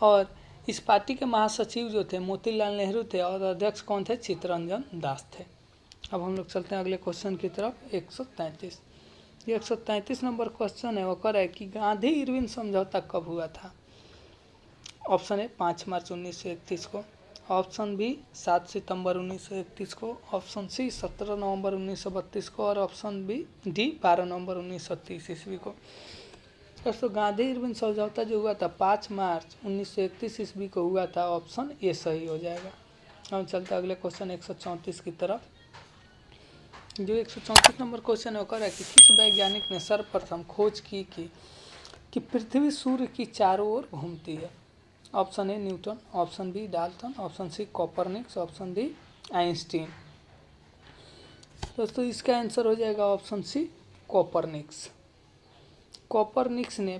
और इस पार्टी के महासचिव जो थे मोतीलाल नेहरू थे और अध्यक्ष कौन थे? चित्तरंजन दास थे। अब हम लोग चलते हैं अगले क्वेश्चन की तरफ 133। ये 133 नंबर क्वेश्चन है वो कह रहा है कि गांधी इरविन समझौता कब हुआ था? ऑप्शन ए 5 मार्च 1931 को, ऑप्शन बी 7 सितंबर 1931 को, ऑप्शन सी 17 नवंबर 1932 को और ऑप्शन बी डी 12 नवंबर 1930 ईस्वी को। दोस्तों गांधी इरविन समझौता जो हुआ था 5 मार्च 1931 ईस्वी को हुआ था, ऑप्शन ए सही हो जाएगा। हम चलते अगले क्वेश्चन 134 की तरफ। जो 134 नंबर क्वेश्चन है वो कह रहा है कि किस वैज्ञानिक ने सर्वप्रथम खोज की कि पृथ्वी सूर्य की चारों ओर घूमती है। Option A Newton, option B Dalton, option C Copernicus, option D Einstein. दोस्तों इसका आंसर हो जाएगा ऑप्शन सी कोपरनिक्स। कोपरनिक्स ने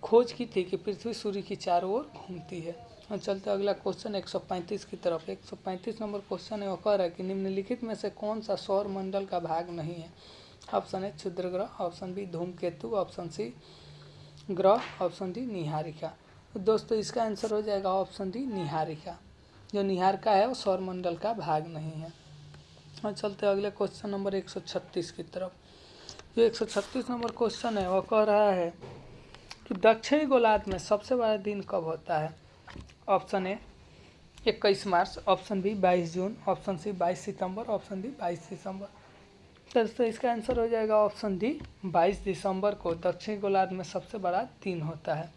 खोज की थी कि पृथ्वी सूर्य की चारों ओर घूमती है। और चलते अगला क्वेश्चन 135 की तरफ। 135 नंबर क्वेश्चन है वो कह रहा है कि निम्नलिखित में से कौन सा सौर मंडल का भाग नहीं है। ऑप्शन ए क्षुद्र ग्रह, ऑप्शन बी धूमकेतु, ऑप्शन सी ग्रह, ऑप्शन डी निहारिका। तो दोस्तों इसका आंसर हो जाएगा ऑप्शन डी निहारिका। जो निहारिका है वो सौर मंडल का भाग नहीं है। और चलते अगले क्वेश्चन नंबर 136 की तरफ। जो 136 नंबर क्वेश्चन है वो कह रहा है कि दक्षिणी गोलार्ध में सबसे बड़ा दिन कब होता है। ऑप्शन ए 21 मार्च, ऑप्शन बी 22 जून, ऑप्शन सी 22 सितंबर, ऑप्शन डी 22 दिसंबर। तो इसका आंसर हो जाएगा ऑप्शन डी 22 दिसंबर को दक्षिणी गोलार्ध में सबसे बड़ा दिन होता है।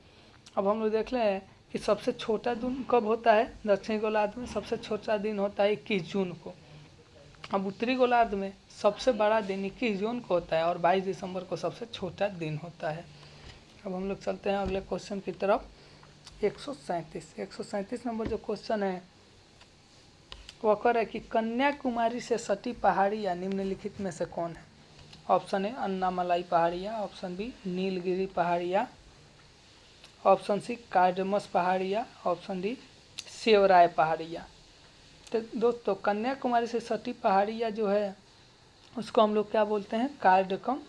अब हम लोग देख रहे हैं कि सबसे छोटा दिन कब होता है। दक्षिणी गोलार्ध में सबसे छोटा दिन होता है 21 जून को। अब उत्तरी गोलार्ध में सबसे बड़ा दिन 21 जून को होता है और 22 दिसंबर को सबसे छोटा दिन होता है। अब हम लोग चलते हैं अगले क्वेश्चन की तरफ। 137 नंबर जो क्वेश्चन है वह कह रहा है कि कन्याकुमारी से सटी पहाड़ियाँ निम्नलिखित में से कौन है। ऑप्शन ए अन्नामलाई पहाड़ियाँ, ऑप्शन बी नीलगिरी पहाड़ियाँ, ऑप्शन सी कार्डमस पहाड़ियाँ, ऑप्शन डी सेवराय पहाड़ियाँ। तो दोस्तों कन्याकुमारी से सटी पहाड़ियाँ जो है उसको हम लोग क्या बोलते हैं, कार्डकम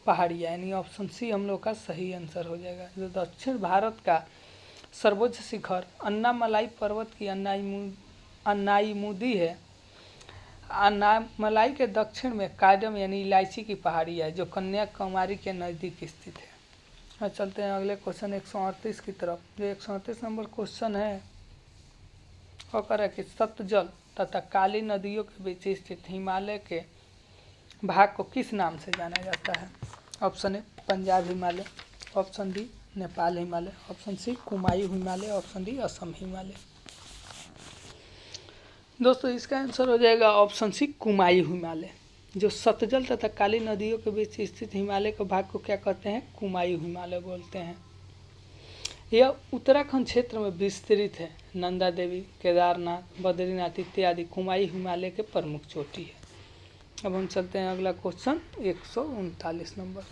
पहाड़ियाँ, यानी ऑप्शन सी हम लोग का सही आंसर हो जाएगा। जो दक्षिण भारत का सर्वोच्च शिखर अन्नामलाई पर्वत की अन्नाईमुदी है। अन्नामलाई के दक्षिण में कार्डम यानी इलायची की पहाड़ी है जो कन्याकुमारी के नज़दीक स्थित है। और चलते हैं अगले क्वेश्चन 138 की तरफ। जो 138 नंबर क्वेश्चन है वो कह रहा है कि सतलज तथा काली नदियों के बीच स्थित हिमालय के भाग को किस नाम से जाना जाता है। Option A Punjab Himalaya, option B Nepal Himalaya, option C Kumaon Himalaya, option D Assam Himalaya. दोस्तों इसका आंसर हो जाएगा ऑप्शन सी कुमायूं हिमालय। जो सतलज तथा काली नदियों के बीच स्थित हिमालय के भाग को क्या कहते हैं, कुमायूं हिमालय बोलते हैं। यह उत्तराखंड क्षेत्र में विस्तृत है। नंदा देवी, केदारनाथ, बद्रीनाथ इत्यादि कुमायूं हिमालय के प्रमुख चोटी है। अब हम चलते हैं अगला क्वेश्चन 139 नंबर।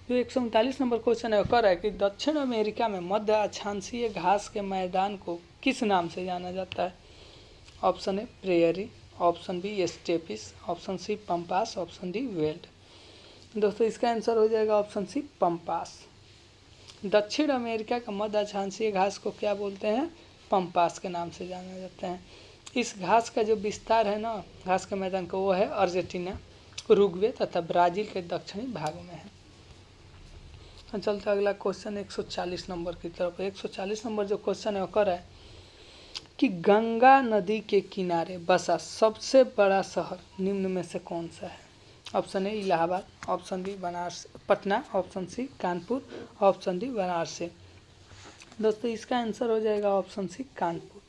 जो 139 नंबर क्वेश्चन है वो कह रहा है कि दक्षिण अमेरिका में मध्य अक्षांशीय घास के मैदान को किस नाम से जाना जाता है। Option A prairie, option B steppes, option C pampas, option D veld. दोस्तों इसका आंसर हो जाएगा ऑप्शन सी पंपास। दक्षिण अमेरिका का मध्य अक्षांशीय घास को क्या बोलते हैं, पंपास के नाम से जाना जाता है। इस घास का जो विस्तार है ना घास के मैदान का वो है अर्जेंटीना, उरुग्वे तथा ब्राज़ील के दक्षिणी भागों में है। चलते अगला क्वेश्चन 140 नंबर की तरफ। 140 नंबर जो क्वेश्चन है वो कह रहा है कि गंगा नदी के किनारे बसा सबसे बड़ा शहर निम्न में से कौन सा है। Option A Allahabad, option B Banaras Patna, option C Kanpur, option D Varanasi. दोस्तों इसका आंसर हो जाएगा ऑप्शन सी कानपुर।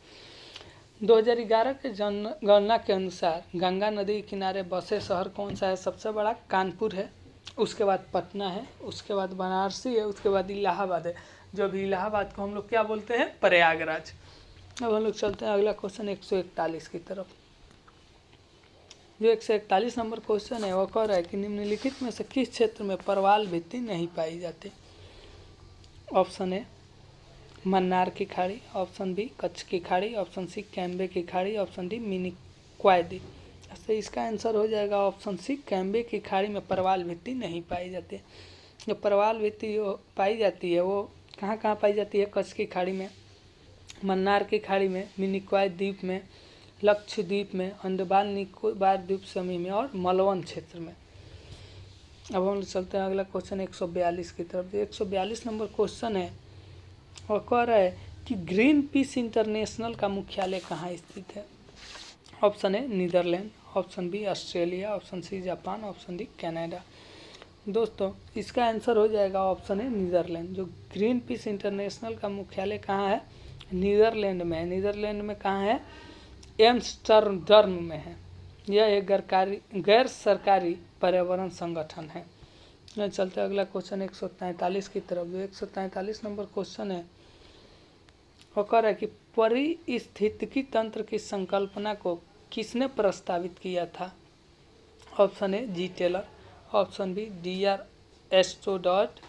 2011 के जनगणना के अनुसार गंगा नदी के किनारे बसे शहर कौन सा है, सबसे बड़ा कानपुर है, उसके बाद पटना है, उसके बाद बनारसी है, उसके बाद इलाहाबाद है। जो अभी इलाहाबाद को हम लोग क्या बोलते हैं, प्रयागराज। अब हम लोग चलते हैं अगला क्वेश्चन 141 की तरफ। जो 141 नंबर क्वेश्चन है वो कह रहा है कि निम्नलिखित में से किस क्षेत्र में परवाल भित्ति नहीं पाई जाती। ऑप्शन ए मन्नार की खाड़ी, ऑप्शन बी कच्छ की खाड़ी, ऑप्शन सी कैम्बे की खाड़ी, ऑप्शन डी मिनिकॉय द्वीप। तो इसका आंसर हो जाएगा ऑप्शन सी कैम्बे की खाड़ी में परवाल भित्ति नहीं पाई जाती। जो परवाल भित्ति पाई जाती है वो कहाँ कहाँ पाई जाती है, कच्छ की खाड़ी में, मन्नार की खाड़ी में, मिनिकॉय द्वीप में, लक्षद्वीप में, अंडमान निकोबार द्वीप समूह में और मलवन क्षेत्र में। अब हम चलते हैं अगला क्वेश्चन 142 की तरफ। जो 142 नंबर क्वेश्चन है और कह रहा है कि ग्रीन पीस इंटरनेशनल का मुख्यालय कहाँ स्थित है? Option A Netherland, option B Australia, option C Japan, option D Canada. दोस्तों इसका आंसर हो जाएगा ऑप्शन ए नीदरलैंड। जो ग्रीन पीस इंटरनेशनल का मुख्यालय कहाँ है? नीदरलैंड में है। नीदरलैंड में कहाँ है? एम्स्टर्डम में है। यह एक गैर सरकारी पर्यावरण संगठन है। चलते अगला क्वेश्चन 143 की तरफ। जो 143 नंबर क्वेश्चन है वो कह रहा है कि पारिस्थितिकी तंत्र की संकल्पना को किसने प्रस्तावित किया था? Option A G Taylor, option B DR एस्ट्रोडॉट,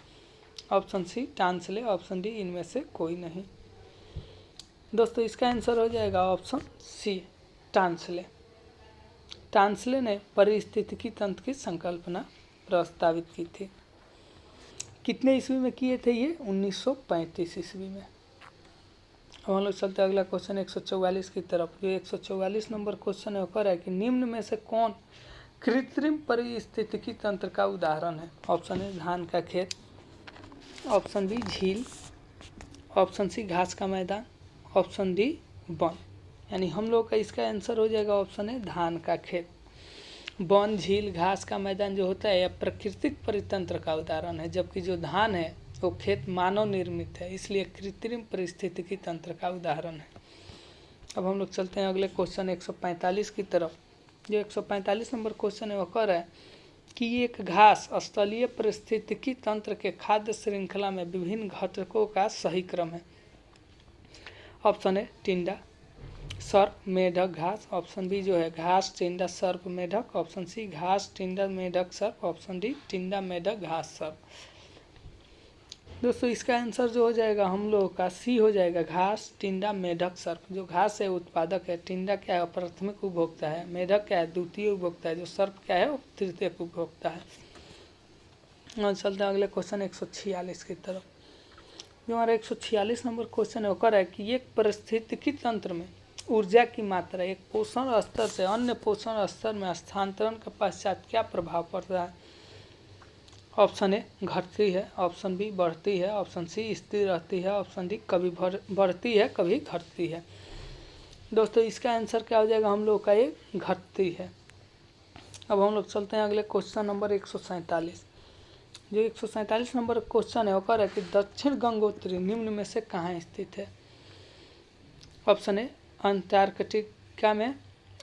option C Tansley, option D इनमें से कोई नहीं। दोस्तों इसका आंसर हो जाएगा ऑप्शन सी टांसले। टांसले ने पारिस्थितिकी तंत्र की संकल्पना प्रस्तावित की थी। कितने ईस्वी में किए थे ये? 1935 ईस्वी में। अब हम लोग चलते अगला क्वेश्चन 144 की तरफ। जो 144 नंबर क्वेश्चन है वो कह रहा है कि निम्न में से कौन कृत्रिम पारिस्थितिकी तंत्र का उदाहरण है? ऑप्शन ए धान का खेत, ऑप्शन बी झील, ऑप्शन सी घास का मैदान, ऑप्शन डी वन। यानी हम लोग का इसका आंसर हो जाएगा ऑप्शन है धान का खेत। वन, झील, घास का मैदान जो होता है यह प्राकृतिक परितंत्र का उदाहरण है, जबकि जो धान है वो खेत मानव निर्मित है, इसलिए कृत्रिम पारिस्थितिकी तंत्र का उदाहरण है। अब हम लोग चलते हैं अगले क्वेश्चन 145 की तरफ। जो 145 नंबर क्वेश्चन है वो कह रहा है कि एक घास स्थलीय पारिस्थितिकी तंत्र के खाद्य श्रृंखला में विभिन्न घटकों का सही क्रम है। ऑप्शन ए टिंडा, सर्प, मेढक, घास, ऑप्शन बी जो है घास, टिंडा, सर्प, मेढक, ऑप्शन सी घास, टिंडा, मेढक, सर्प, ऑप्शन डी टिंडा, मेढक, घास, सर्प। दोस्तों इसका आंसर जो हो जाएगा हम लोगों का सी हो जाएगा घास, टिंडा, मेढक, सर्प। जो घास है उत्पादक है, टिंडा क्या है प्राथमिक उपभोक्ता है, मेढक क्या है द्वितीय उपभोक्ता है, जो सर्प क्या है वो तृतीय उपभोक्ता है। और चलते हैं अगले क्वेश्चन 146 की तरफ। जो हमारा 146 नंबर क्वेश्चन है वो कह रहा है कि एक पारिस्थितिकी तंत्र में ऊर्जा की मात्रा एक पोषण स्तर से अन्य पोषण स्तर में स्थानांतरण के पश्चात क्या प्रभाव पड़ता है? ऑप्शन ए घटती है, ऑप्शन बी बढ़ती है, ऑप्शन सी स्थिर रहती है, ऑप्शन डी कभी बढ़ती है कभी घटती है। दोस्तों इसका आंसर क्या हो जाएगा हम लोग का? ये घटती है। अब हम लोग चलते हैं अगले क्वेश्चन नंबर 147। जो 147 नंबर क्वेश्चन है वो कह रहा है कि दक्षिण गंगोत्री निम्न में से कहाँ स्थित है? ऑप्शन ए अंटार्कटिका में,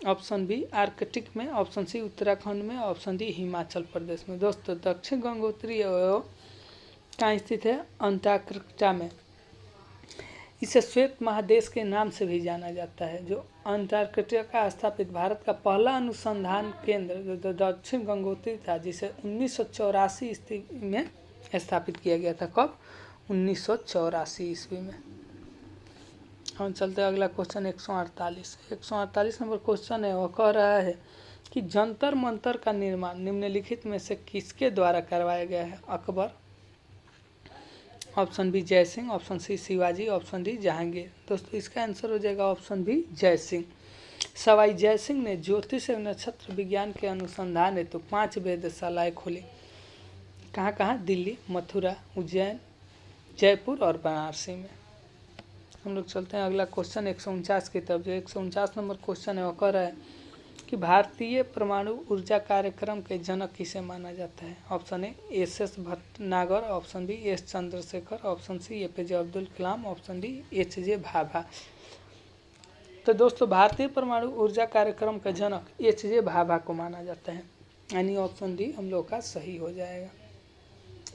ऑप्शन बी आर्कटिक में, ऑप्शन सी उत्तराखंड में, ऑप्शन डी हिमाचल प्रदेश में। दोस्तों दक्षिण गंगोत्री कहाँ स्थित है? अंटार्कटिका में। इसे श्वेत महादेश के नाम से भी जाना जाता है। जो अंटार्कटिका स्थापित भारत का पहला अनुसंधान केंद्र जो दक्षिण गंगोत्री था, जिसे 1984 ईस्वी में स्थापित किया गया था। कब? 1984 ईस्वी में। हम चलते हैं अगला क्वेश्चन 148 नंबर क्वेश्चन है वो कह रहा है कि जंतर मंतर का निर्माण निम्नलिखित में से किसके द्वारा करवाया गया है? Akbar, option B Jai Singh, option C Shivaji, option D Jahangir. दोस्तों इसका आंसर हो जाएगा ऑप्शन बी जय सिंह। सवाई जय सिंह ने ज्योतिष एवं नक्षत्र विज्ञान के अनुसंधान हेतु 5 वेधशालाएं खोली। कहाँ कहाँ? दिल्ली, मथुरा, उज्जैन, जयपुर और बनारसी में। हम लोग चलते हैं अगला क्वेश्चन 149 की तरफ। जो 149 नंबर क्वेश्चन है वो कह रहा है कि भारतीय परमाणु ऊर्जा कार्यक्रम के जनक किसे माना जाता है? Option A SS Bhatnagar, option B S Chandrashekhar, option C APJ Abdul Kalam, option D HJ Bhabha. तो दोस्तों भारतीय परमाणु ऊर्जा कार्यक्रम का जनक HJ भाभा को माना जाता है, यानी ऑप्शन डी हम लोग का सही हो जाएगा।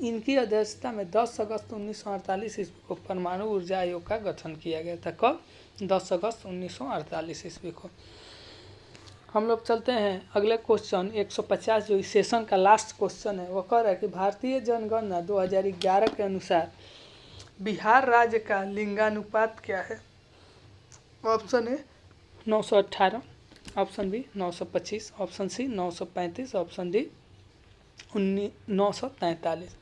इनकी अध्यक्षता में 10 अगस्त 1948 ईस्वी को परमाणु ऊर्जा आयोग का गठन किया गया था। कब? 10 अगस्त 1948 ईस्वी को। हम लोग चलते हैं अगले क्वेश्चन 150। जो इस सेशन का लास्ट क्वेश्चन है वो कह रहा है कि भारतीय जनगणना 2011 के अनुसार बिहार राज्य का लिंगानुपात क्या है? Option A 918, option B 925, option C 935, option D 943।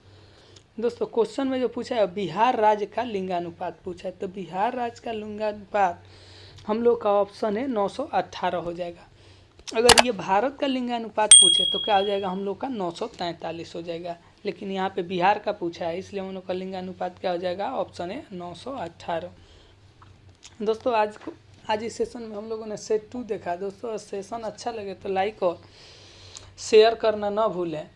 दोस्तों क्वेश्चन में जो पूछा है बिहार राज्य का लिंगानुपात पूछा है, तो बिहार राज्य का लिंगानुपात हम लोग का ऑप्शन है 918 हो जाएगा। अगर ये भारत का लिंगानुपात पूछे तो क्या हो जाएगा हम लोग का? 943 हो जाएगा। लेकिन यहाँ पे बिहार का पूछा है, इसलिए हम लोग का लिंगानुपात क्या हो जाएगा? ऑप्शन है 918। दोस्तों आज इस सेशन में हम लोगों ने सेट 2 देखा। दोस्तों सेशन अच्छा लगे तो लाइक और शेयर करना ना भूलें।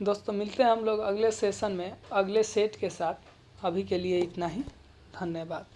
दोस्तों मिलते हैं हम लोग अगले सेशन में अगले सेट के साथ। अभी के लिए इतना ही, धन्यवाद।